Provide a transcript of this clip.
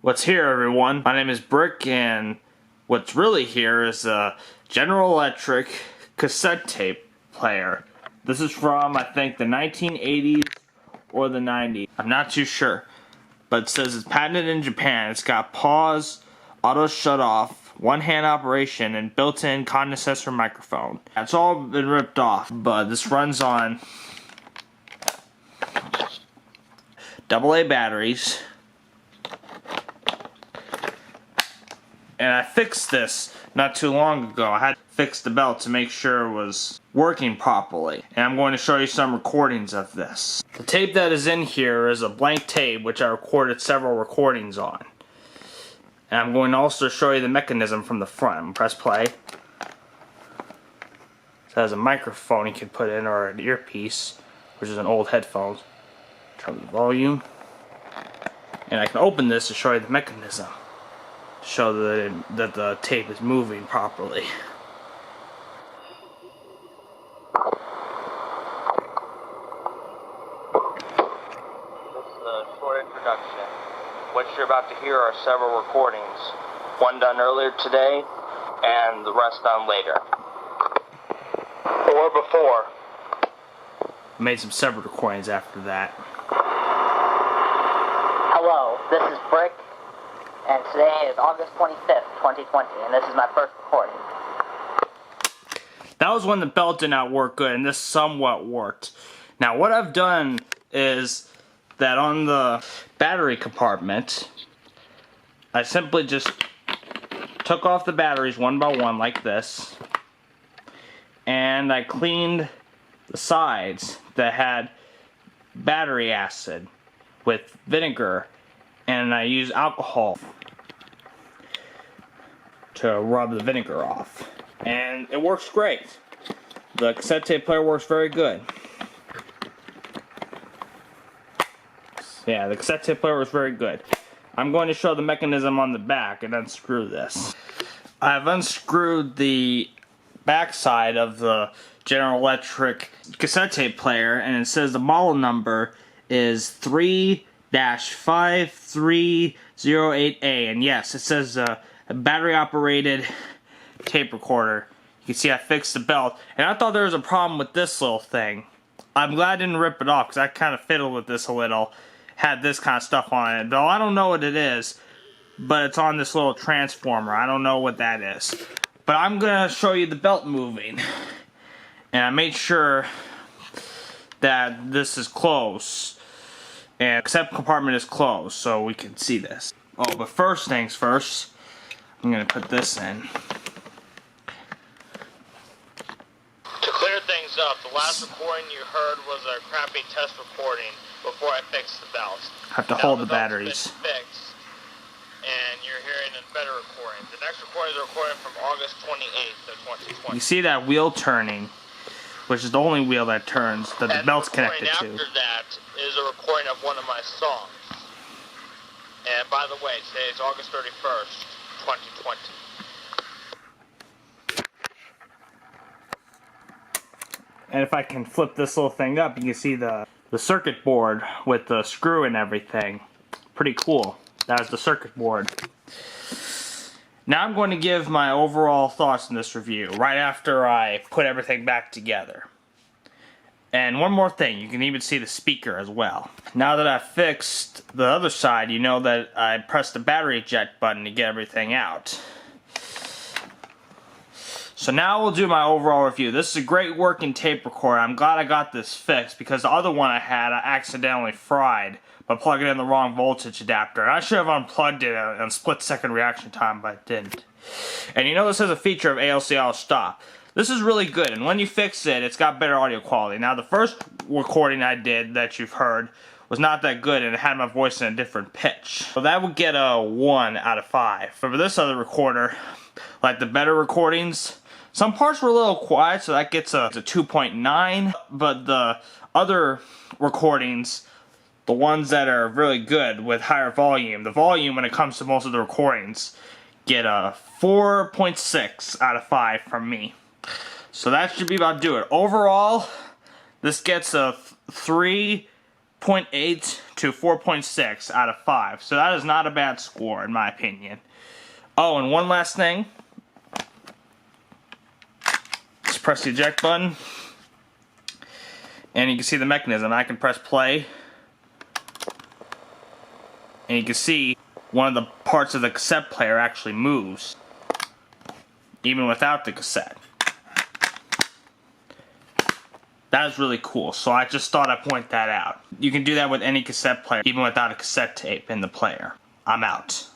What's here, everyone? My name is Brick, and what's really here is a General Electric cassette tape player. This is from, I think, the 1980s or the 90s. I'm not too sure. But it says it's patented in Japan. It's got pause, auto shut off, one-hand operation, and built-in condenser microphone. It's all been ripped off, but this runs on AA batteries. And I fixed this not too long ago. I had to fix the belt to make sure it was working properly. And I'm going to show you some recordings of this. The tape that is in here is a blank tape which I recorded several recordings on. And I'm going to also show you the mechanism from the front. I'm going to press play. It has a microphone you can put in, or an earpiece, which is an old headphone. Turn the volume. And I can open this to show you the mechanism. Show that the tape is moving properly. This is a short introduction. What you're about to hear are several recordings. One done earlier today, and the rest done later. Or before. I made some separate recordings after that. Hello, this is Brick. And today is August 25th, 2020, and this is my first recording. That was when the belt did not work good, and this somewhat worked. Now what I've done is that on the battery compartment, I simply just took off the batteries one by one like this, and I cleaned the sides that had battery acid with vinegar, and I used alcohol to rub the vinegar off. And it works great. The cassette tape player works very good. Yeah, the cassette tape player works very good. I'm going to show the mechanism on the back and unscrew this. I've unscrewed the back side of the General Electric cassette tape player, and it says the model number is 3-5308A, and yes, it says a battery operated tape recorder. You can see I fixed the belt, and I thought there was a problem with this little thing. I'm glad I didn't rip it off, because I kind of fiddled with this a little. Had this kind of stuff on it, though I don't know what it is, but it's on this little transformer. I don't know what that is, but I'm gonna show you the belt moving, and I made sure that this is close. And the cassette compartment is closed, so we can see this. Oh, but first things first, I'm going to put this in. To clear things up, the last recording you heard was a crappy test recording before I fixed the belt. I have to hold the batteries. Been fixed, and you're hearing a better recording. The next recording is a recording from August 28th of 2020. You see that wheel turning, which is the only wheel that turns that the belt's connected to. After that is a recording of one of my songs. And by the way, today is August 31st, 2020. And if I can flip this little thing up, you can see the circuit board with the screw and everything. Pretty cool. That is the circuit board. Now I'm going to give my overall thoughts in this review, right after I put everything back together. And one more thing, you can even see the speaker as well. Now that I've fixed the other side, you know that I pressed the battery eject button to get everything out. So now we'll do my overall review. This is a great working tape recorder. I'm glad I got this fixed, because the other one I had, I accidentally fried by plugging in the wrong voltage adapter. I should have unplugged it in split-second reaction time, but I didn't. And you know this has a feature of ALC auto stop. This is really good, and when you fix it, it's got better audio quality. Now, the first recording I did that you've heard was not that good, and it had my voice in a different pitch. So that would get a 1 out of 5. But for this other recorder, like the better recordings, some parts were a little quiet, so that gets a 2.9. But the other recordings, the ones that are really good with higher volume, the volume when it comes to most of the recordings, get a 4.6 out of 5 from me. So that should be about to do it. Overall, this gets a 3.8 to 4.6 out of 5. So that is not a bad score in my opinion. Oh, and one last thing. Just press the eject button. And you can see the mechanism. I can press play. And you can see one of the parts of the cassette player actually moves. Even without the cassette. That is really cool, so I just thought I'd point that out. You can do that with any cassette player, even without a cassette tape in the player. I'm out.